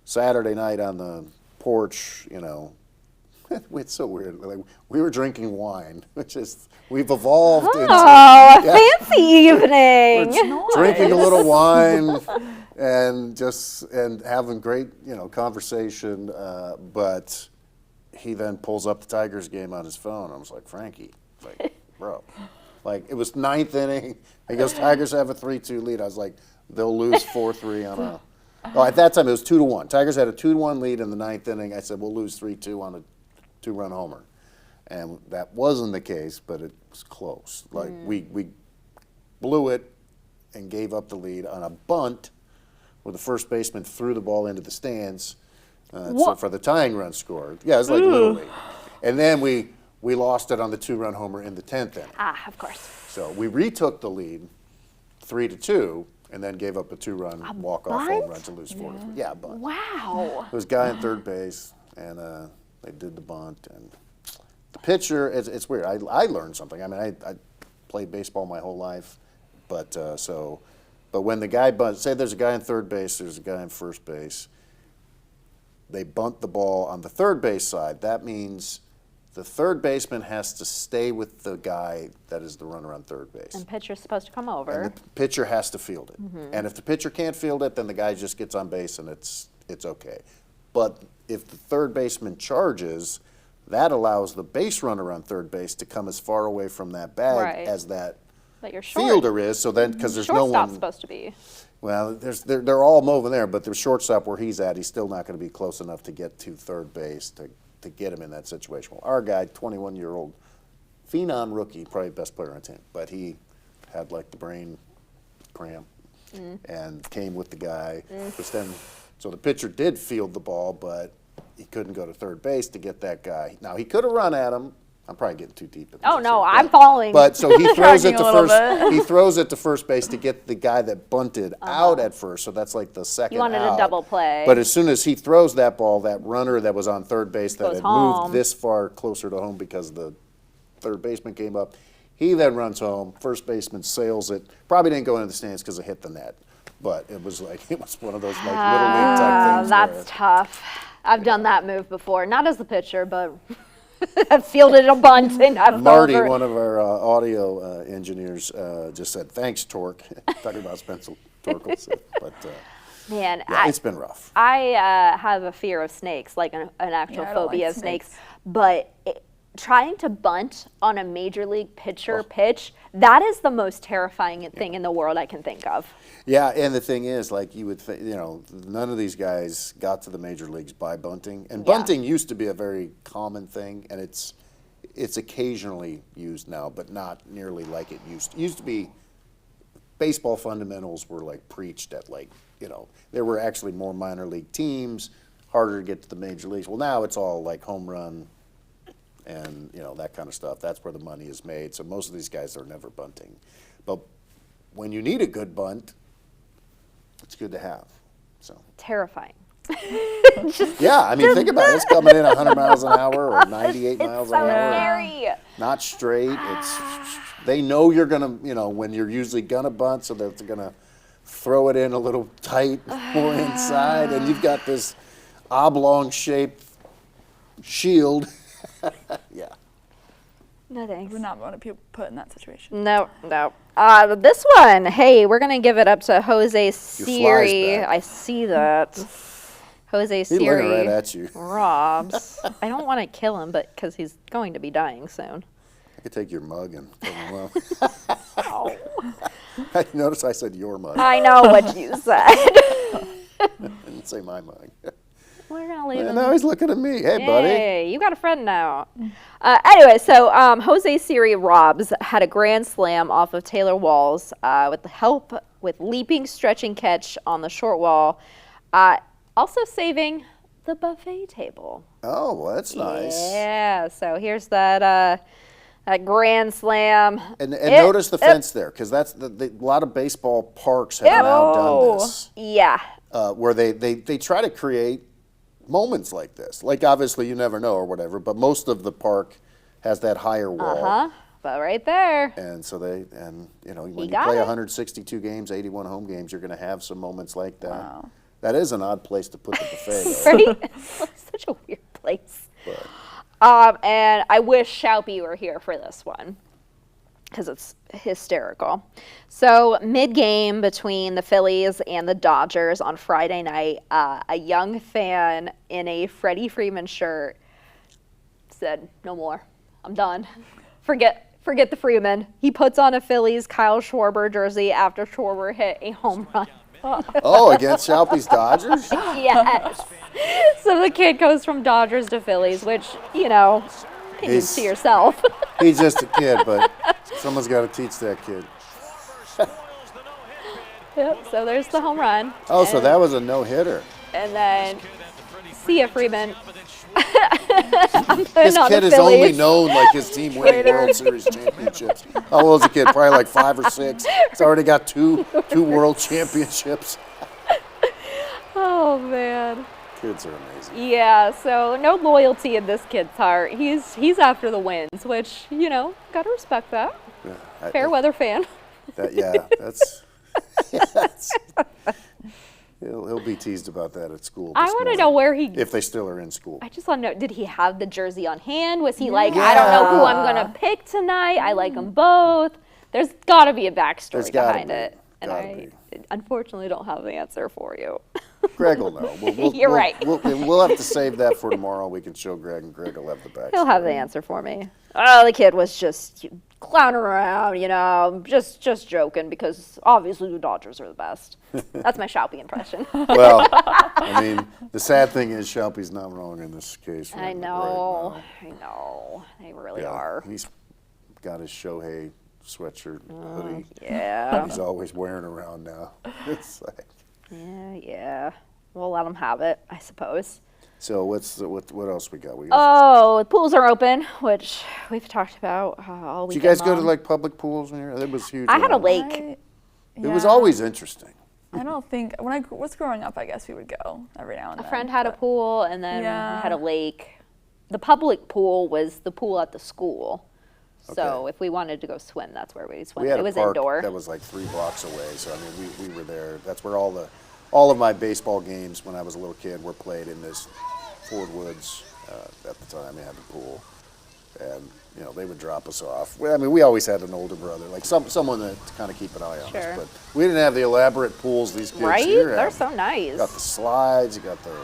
Saturday night on the porch, It's so weird. Like, we were drinking wine, which is, we've evolved into Oh, a fancy evening. drinking a little wine and having great, conversation. But he then pulls up the Tigers game on his phone. I was like, Frankie, bro. Like, it was 9th inning. He goes, Tigers have a 3-2 lead. I was like, they'll lose 4-3 on a... Oh, at that time, it was 2-1. Tigers had a 2-1 lead in the 9th inning. I said, we'll lose 3-2 on a 2-run homer. And that wasn't the case, but it was close. Like we blew it and gave up the lead on a bunt where the first baseman threw the ball into the stands so for the tying run score. Yeah, it was like Little League. And then we lost it on the 2-run homer in the 10th inning. Of course. So we retook the lead 3-2 and then gave up a 2-run walk-off home run to lose 4-3. Yeah, bunt. Wow. There was a guy in third base, and they did the bunt. And the pitcher, it's weird. I learned something. I mean, I played baseball my whole life, but when the guy bunts, say there's a guy in third base, there's a guy in first base, they bunt the ball on the third base side. That means the third baseman has to stay with the guy that is the runner on third base. And pitcher's supposed to come over. And the pitcher has to field it. And if the pitcher can't field it, then the guy just gets on base and it's okay. But if the third baseman charges, that allows the base runner on third base to come as far away from that bag as that But you're short. fielder is. So then, because there's no one. Shortstop's supposed to be. Well, they're all over there, but the shortstop where he's at, he's still not going to be close enough to get to third base to get him in that situation. Well, our guy, 21-year-old phenom rookie, probably best player on the team, but he had like the brain cramp and came with the guy. So the pitcher did field the ball, but he couldn't go to third base to get that guy. Now, he could have run at him. I'm probably getting too deep in this. Oh, no, I'm following. But so he throws it to Charging a little first. He throws it to first base to get the guy that bunted out at first. So that's like the second You wanted out. a double play. But as soon as he throws that ball, that runner that was on third base that Goes had home. moved this far closer to home because the third baseman came up, he then runs home. First baseman sails it. Probably didn't go into the stands because it hit the net. But it was one of those like little league type things. That's where- tough. I've done that move before. Not as the pitcher, but I've fielded a bunt and I've Marty, over. one of our audio engineers, just said, "Thanks, Torque," talking about Spencer Torkelson. But Man, yeah, it's been rough. I have a fear of snakes, like an actual Yeah, I don't phobia like of snakes. snakes. But trying to bunt on a major league pitcher pitch, that is the most terrifying thing in the world I can think of. Yeah, and the thing is, like you would think, none of these guys got to the major leagues by bunting, and bunting used to be a very common thing, and it's occasionally used now, but not nearly like it used. It used to be. Baseball fundamentals were like preached at there were actually more minor league teams, harder to get to the major leagues. Well, now it's all like home run and that kind of stuff. That's where the money is made. So most of these guys are never bunting. But when you need a good bunt, it's good to have. So Terrifying. yeah, I mean, think about it. It's coming in 100 miles an hour or 98 miles So an hour. scary. Not straight. They know you're gonna, when you're usually gonna bunt, so they're gonna throw it in a little tight more inside, and you've got this oblong-shaped shield. Yeah. No thanks. Would not want to be put in that situation. No. This one, hey, we're going to give it up to Jose Siri. back. I see that. Jose He's looking Siri. right at you. Robs. I don't want to kill him, but because he's going to be dying soon. I could take your mug and put him well. Notice I said your mug. I know what you said. I didn't say my mug. We're not leaving. And now he's looking at me. Hey, buddy. Hey, you got a friend now. Anyway, so Jose Siri Robs had a grand slam off of Taylor Walls with the help with leaping, stretching catch on the short wall, also saving the buffet table. Oh, well, that's nice. Yeah, so here's that grand slam. And notice the fence there, because that's a lot of baseball parks have now done this. Yeah. Where they try to create moments like this. Like, obviously, you never know or whatever, but most of the park has that higher wall. But right there. And so when you got play it. 162 games, 81 home games, you're going to have some moments like that. Wow. That is an odd place to put the buffet, though. Right? Such a weird place. And I wish Schaupie were here for this one because it's hysterical. So mid-game between the Phillies and the Dodgers on Friday night, a young fan in a Freddie Freeman shirt said, "No more. I'm done. Forget the Freeman." He puts on a Phillies Kyle Schwarber jersey after Schwarber hit a home run. Oh, against Schaupie's Dodgers? Yes. So the kid goes from Dodgers to Phillies, which, He's- to yourself. He's just a kid, but someone's got to teach that kid. Yep, so there's the home run. Oh, so that was a no-hitter. And then Sia Freeman. This on kid the is only Phillies. known like his team winning World Series championships. How old is the kid? Probably like 5 or 6. He's already got two world championships. Oh man. Kids are amazing. Yeah, so no loyalty in this kid's heart. He's after the wins, which, gotta respect that. Yeah, Fair weather fan. That's he'll be teased about that at school. I this want to morning, know where if they still are in school. I just want to know, did he have the jersey on hand? Was he like, I don't know who I'm going to pick tonight. I like them both. There's got to be a backstory There's gotta behind be. it. And Gotta I unfortunately don't have the answer for you. Greg will know. You're right. We'll have to save that for tomorrow. We can show Greg, and Greg will have the back. He'll have the answer for me. Oh, the kid was just clowning around, just joking because obviously the Dodgers are the best. That's my Shalpy impression. Well, I mean, the sad thing is Shalpy's not wrong in this case. I know. They really are. He's got his Shohei sweatshirt, hoodie. Yeah. He's always wearing around now. It's like. Yeah. We'll let him have it, I suppose. So what else we got? Oh, the pools are open, which we've talked about all Did you weekend guys go to long. like public pools when you were? It was huge. I had a around. lake. It was always interesting. I don't think, when I was growing up, I guess we would go every now and A then. friend had a but- pool, and then Yeah. we had a lake. The public pool was the pool at the school. So Okay. if we wanted to go swim, that's where we swim. We had It a was park indoor. that was like 3 blocks away. So I mean, we were there. That's where all of my baseball games when I was a little kid were played in this Ford Woods. At the time, they had the pool, and they would drop us off. I mean, we always had an older brother, like someone to kind of keep an eye on Sure. us. But we didn't have the elaborate pools these kids Right? here They're have. so nice. You got the slides. You got the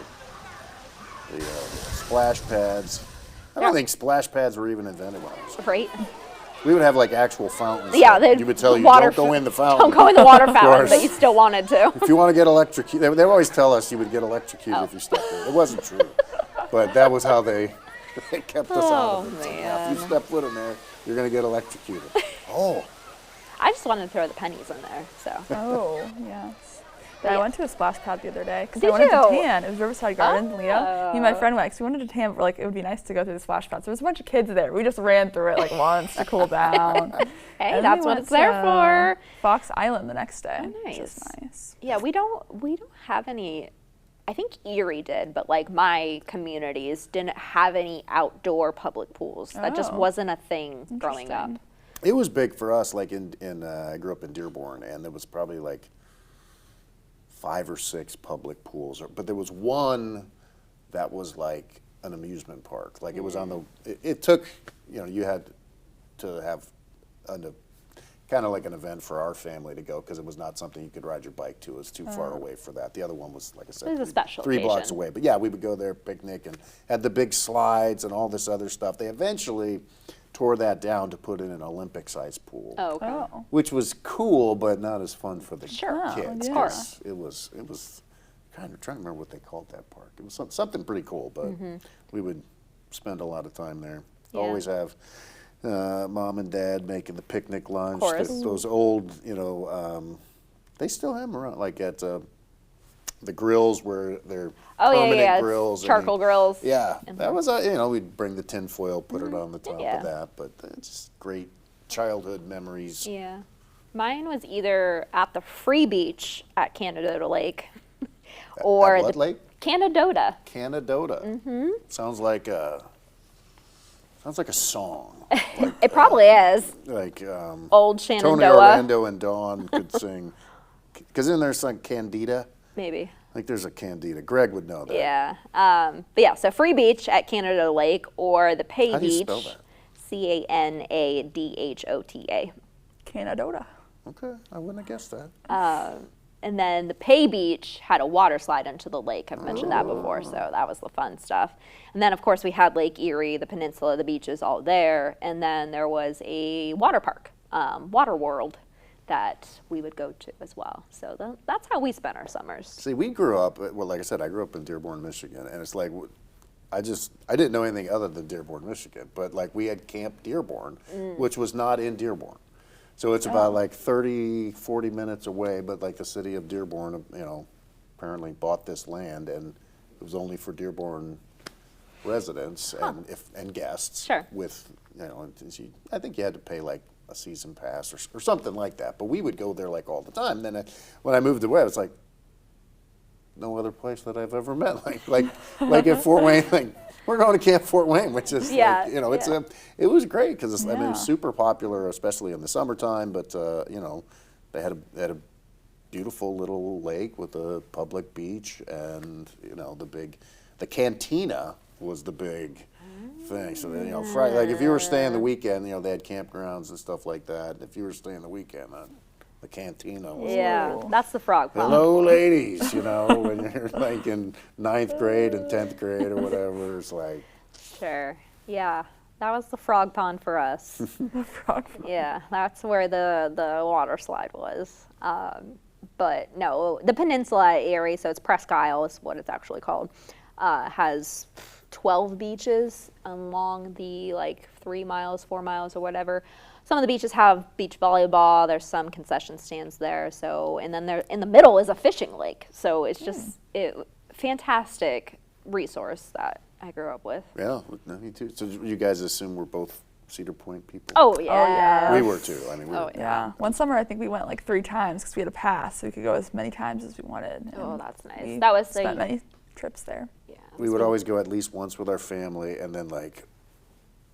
splash pads. I don't think splash pads were even invented when I was. Right? We would have like actual fountains. Yeah, that they you would tell you water don't go in the Don't fountain. go in the water fountain, course. but you still wanted to. If you want to get electrocuted, they would always tell us you would get electrocuted Oh. if you stepped in. It wasn't true, but that was how they kept us out of Oh, it. So, man. if you step foot in there, you're going to get electrocuted. Oh, I just wanted to throw the pennies in there. So Oh, yes. But I yeah. went to a splash pad the other day because Did I wanted to you? tan. It was Riverside Gardens, Leo. Me and my friend went 'cause we wanted to tan, but like it would be nice to go through the splash pad. So there was a bunch of kids there. We just ran through it like once to cool down. hey, And that's we what went it's there to for. Fox Island the next day, Oh, which is nice. nice. Yeah, we don't have any. I think Erie did, but like my communities didn't have any outdoor public pools. That just Oh. wasn't a thing growing up. Interesting. it was big for us. Like I grew up in Dearborn, and there was probably like 5 or 6 public pools, but there was one that was like an amusement park. Like it was on the. It took you had to have kind of like an event for our family to go because it was not something you could ride your bike to. It was too far away for that. The other one was, like I said, It was a special 3 blocks occasion. away. But yeah, we would go there, picnic, and had the big slides and all this other stuff. They eventually tore that down to put in an Olympic-sized pool, Oh, okay. Oh. which was cool, but not as fun for the Sure. kids. yeah. 'Cause it was kind of trying to remember what they called that park. It was something pretty cool, but we would spend a lot of time there. Yeah. Always have mom and dad making the picnic lunch. course. Those old, they still have them around, like at the grills where they're Oh permanent yeah. grills. and Charcoal grills. Yeah, that was we'd bring the tin foil, put it on the top Yeah. of that, but it's just great childhood memories. Yeah. Mine was either at the free beach at Canadota Lake or At what the lake? Canadota. Canadota. Mm-hmm. Sounds like a song. It probably is. Like Old Tony Shenandoah. Orlando and Dawn could sing. Because then there's like Candida. Maybe. Like there's a Candida. Greg would know that. Yeah. But yeah, so free beach at Canada Lake or the Pay How do you Beach. spell that? Canadota. Canadota. Okay, I wouldn't have guessed that. And then the Pay Beach had a water slide into the lake. I've mentioned that before, so that was the fun stuff. And then, of course, we had Lake Erie, the peninsula, the beaches all there. And then there was a water park, Water World, that we would go to as well. So that's how we spent our summers. See, we grew up, well, like I said, I grew up in Dearborn, Michigan, and it's like, I didn't know anything other than Dearborn, Michigan, but like we had Camp Dearborn, which was not in Dearborn. So it's about like 30, 40 minutes away, but like the city of Dearborn, you know, apparently bought this land and it was only for Dearborn residents and guests. Sure. With, you know, I think you had to pay like a season pass or something like that. But we would go there like all the time. Then when I moved away, I was like, no other place that I've ever met. Like at Fort Wayne, like we're going to Camp Fort Wayne, which is like, you know, it was great because I mean, it was super popular, especially in the summertime. But you know, they had a beautiful little lake with a public beach, and you know, the cantina was the big thing. So then, you know, Friday, like if you were staying the weekend, you know, they had campgrounds and stuff like that. If you were staying the weekend, the cantina was that's the frog pond. hello, ladies, you know, when you're like in 9th grade and 10th grade or whatever, it's like. Sure. Yeah. That was the frog pond for us. The frog pond. Yeah, that's where the water slide was. But no, the peninsula area, so it's Presque Isle is what it's actually called, has 12 beaches along the like 3 miles, 4 miles or whatever. Some of the beaches have beach volleyball. There's some concession stands there. So, and then there in the middle is a fishing lake. So it's just fantastic resource that I grew up with. Yeah, me too. So you guys assume we're both Cedar Point people? Oh yeah. We were too. I mean, we were. Yeah. One summer, I think we went like 3 times because we had a pass, so we could go as many times as we wanted. Oh, that's nice. We That was spent many trips there. Yeah. We would always go at least once with our family, and then like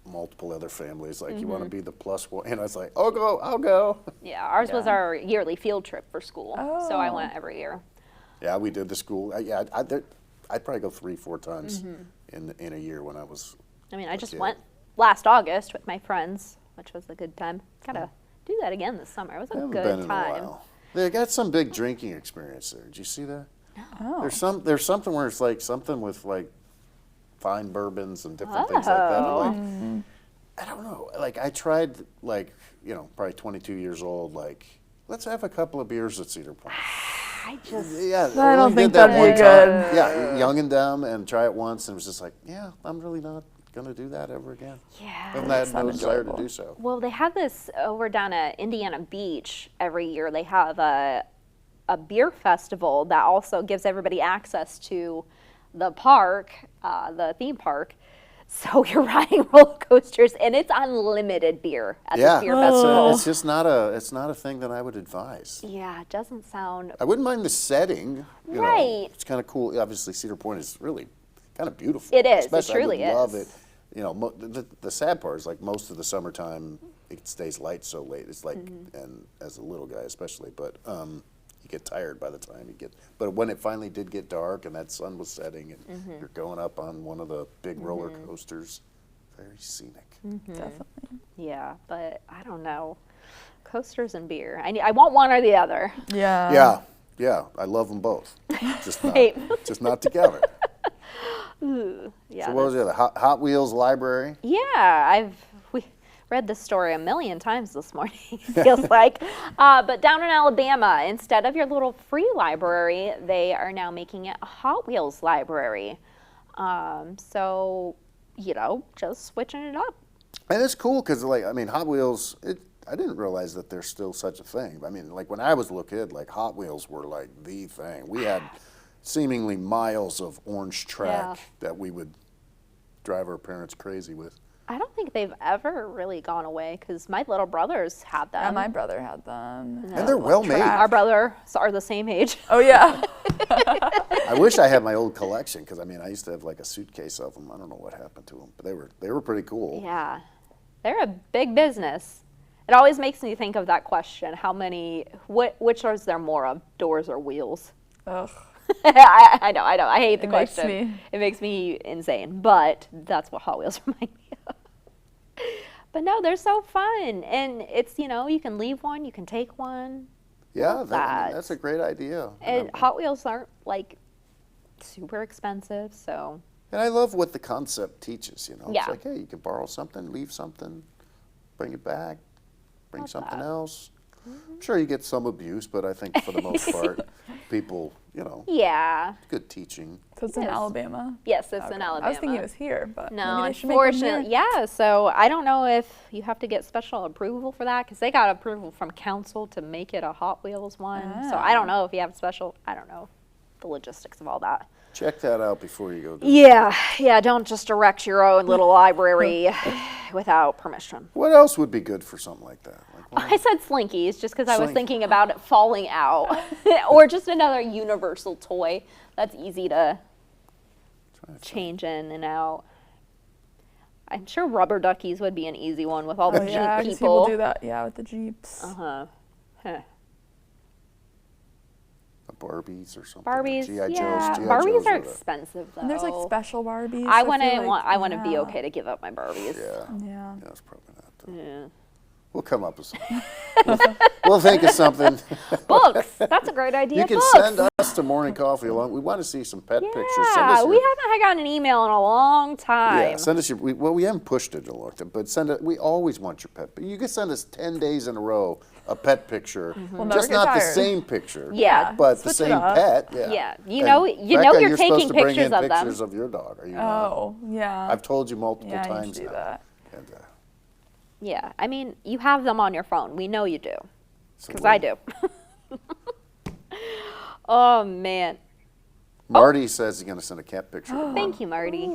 multiple other families. Like, you want to be the plus one? And I was like, I'll go. Yeah, ours was our yearly field trip for school. So I went every year. Yeah, we did the school. I'd probably go 3-4 times in a year when I was. I mean, I just kid. went last August with my friends, which was a good time. Gotta do that again this summer. It was I a haven't good been in a time. while. They got some big drinking experience there. Did you see that? Oh. There's something where it's like something with like fine bourbons and different things like that. I'm like, I don't know. Like I tried, like, you know, probably 22 years old. Like, let's have a couple of beers at Cedar Point. I just Yeah, I don't only think did that that'd one be time. good. Yeah, young and dumb, and try it once, and it was just like, yeah, I'm really not gonna do that ever again. yeah. And I had no not desire to enjoyable. do so. Well, they have this over down at Indiana Beach every year. They have a beer festival that also gives everybody access to the park, the theme park. So you're riding roller coasters, and it's unlimited beer at this beer festival. It's just not a thing that I would advise. Yeah, it doesn't sound I wouldn't mind the setting. You know, Right. it's kind of cool. Obviously, Cedar Point is really kind of beautiful. It is. It Especially, truly I would love is. it. You know, the sad part is like most of the summertime, it stays light so late. It's like, and as a little guy especially, but you get tired by the time you get. But when it finally did get dark and that sun was setting, and you're going up on one of the big roller coasters, very scenic. Definitely. Yeah, but I don't know. Coasters and beer. I want one or the other. Yeah. Yeah, I love them both. Just not, Hey. just not together. Yeah. So what was the other? Hot Wheels Library? Yeah, we read this story a million times this morning, it feels like. But down in Alabama, instead of your little free library, they are now making it a Hot Wheels library. So, you know, just switching it up. And it's cool because, like, I mean, Hot Wheels, I didn't realize that there's still such a thing. I mean, like, when I was a little kid, like, Hot Wheels were, like, the thing. We had seemingly miles of orange track that we would drive our parents crazy with. I don't think they've ever really gone away because my little brothers had them. Yeah, my brother had them. And they're well made. Our brothers are the same age. Oh, yeah. I wish I had my old collection because, I mean, I used to have, like, a suitcase of them. I don't know what happened to them, but they were pretty cool. Yeah, they're a big business. It always makes me think of that question: how many? Which is there more of, doors or wheels? Ugh. I know. I hate the It makes question. me- It makes me insane, but that's what Hot Wheels remind me of. But no, they're so fun, and it's, you know, you can leave one, you can take one. Yeah, Love I mean, that. that's a great idea. And Hot Wheels aren't like super expensive, so And I love what the concept teaches, you know. Yeah. It's like, hey, you can borrow something, leave something, bring it back, bring Love something that. else. I'm sure you get some abuse, but I think for the most part, people, Yeah. good teaching. So it's in Alabama. Yes, it's in Alabama. I was thinking it was here, but No, maybe they should make one here. unfortunately, yeah. So I don't know if you have to get special approval for that because they got approval from council to make it a Hot Wheels one. So I don't know if you have special. I don't know the logistics of all that. Check that out before you go do it. Yeah. Don't just erect your own little library without permission. What else would be good for something like that? I said slinkies just because I was Slink. thinking about it falling out, or just another universal toy that's easy to change in and out. I'm sure rubber duckies would be an easy one with all the Oh, Jeep yeah, I can see people. people do that. Yeah, with the Jeeps. Huh. Barbies or something. Barbies, G.I. yeah. Joes. G.I. Barbies Joes are the- expensive though. And there's like special Barbies. I feel wouldn't like- I wouldn't be yeah. okay to give up my Barbies. Yeah. Yeah. That's probably not. Yeah. We'll come up with something. we'll think of something. Books. That's a great idea. You can Books. send us to Morning Coffee along. We want to see some pet pictures. Send us Yeah, we your, haven't gotten an email in a long time. yeah, send us your. We haven't pushed it a long time, but send it. We always want your pet. You can send us 10 days in a row a pet picture, We'll never just get not the tired. same picture. Yeah. but the Switch it same up. pet. Yeah. Yeah, you And know Becca, you're you're taking supposed to bring pictures in of them. pictures of your dog. Are you not? Oh, yeah. I've told you multiple yeah, times you should do now. that. And, Yeah, I mean, you have them on your phone. We know you do, so because we'll- I do. Oh man, Marty says he's going to send a cat picture. tomorrow. thank you, Marty.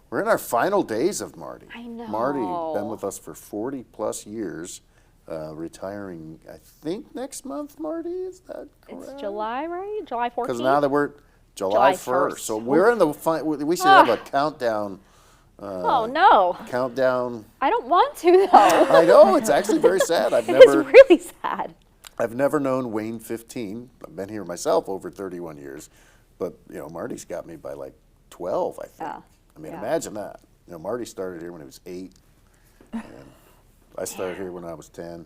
We're in our final days of Marty. I know. Marty, been with us for 40 plus years, retiring, I think, next month, Marty? Is that correct? It's July, right? July 14th. Because now that we're July July 1st. 1st. So we're in the, we should have a countdown. Oh no, Countdown. I don't want to though. I know, it's actually very sad. It's really sad. I've never known Wayne 15. I've been here myself over 31 years. But, Marty's got me by like 12, I think. Yeah. I mean, Yeah. imagine that. Marty started here when he was 8. And I started here when I was 10.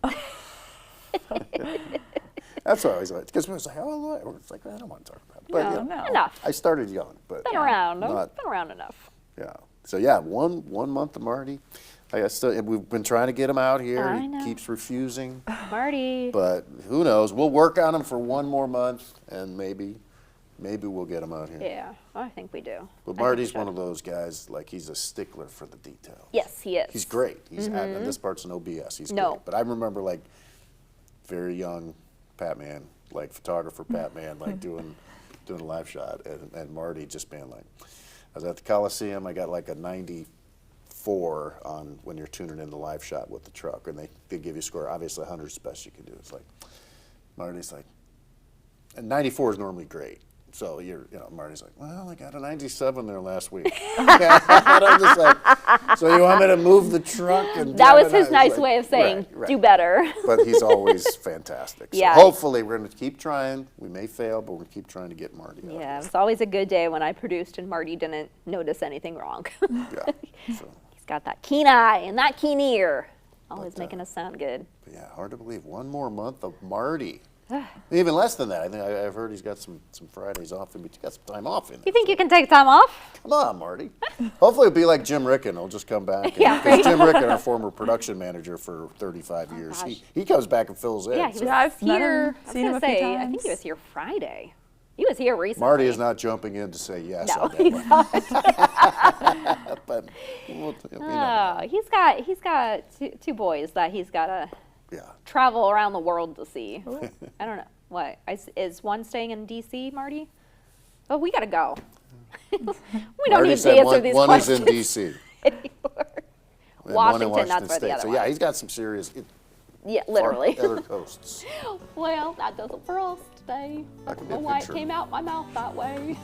That's what I always like. Because people say, how old are you? It's like, I don't want to talk about it. But, No. Enough. I started young. But Been around. not- Been around enough. Yeah. So, yeah, one month of Marty. We've been trying to get him out here. I He know. keeps refusing. Marty. But who knows? We'll work on him for one more month, and maybe we'll get him out here. Yeah, I think we do. But I think Marty's we one should. of those guys, like he's a stickler for the details. Yes, he is. He's great. He's and this part's no BS. He's No. great. But I remember like very young Pat Man, like photographer Pat Man, like doing a live shot, and Marty just being like, I was at the Coliseum. I got like a 94 on when you're tuning in the live shot with the truck, and they give you a score. Obviously, 100 is the best you can do. It's like Marty's like, and 94 is normally great. So Marty's like, well, I got a 97 there last week. And I'm just like, so you want me to move the truck? And That drive was it his out? nice He's like, way of saying, right. do better. But he's always fantastic. So Yeah. hopefully we're going to keep trying. We may fail, but we're going to keep trying to get Marty out. Yeah, it's always a good day when I produced and Marty didn't notice anything wrong. Yeah. So, He's got that keen eye and that keen ear. Always making us sound good. but yeah, hard to believe. One more month of Marty. Even less than that. I think I've heard he's got some Fridays off, but he's got some time off in there. You think you can take time off? Come on, Marty. Hopefully it'll be like Jim Ricken. He'll just come back. Yeah, Because Jim Ricken, our former production manager for 35 years, he comes back and fills in. Yeah, he So was I've met him, here. I was seen him gonna a few say, I think he times. was here Friday. He was here recently. Marty is not jumping in to say yes. No, on that he's one. not. But we'll, you never know. He's got two boys that he's got to Yeah. travel around the world to see. I don't know. What? Is one staying in D.C., Marty? Oh, we got to go. We don't Marty need to said answer these one questions is in D.C. anymore. and one in Washington, that's where the State. other So one. yeah, he's got some serious Yeah, far literally. other coasts. Well, that does it for us today. I That could don't be know why it adventure. came out my mouth that way.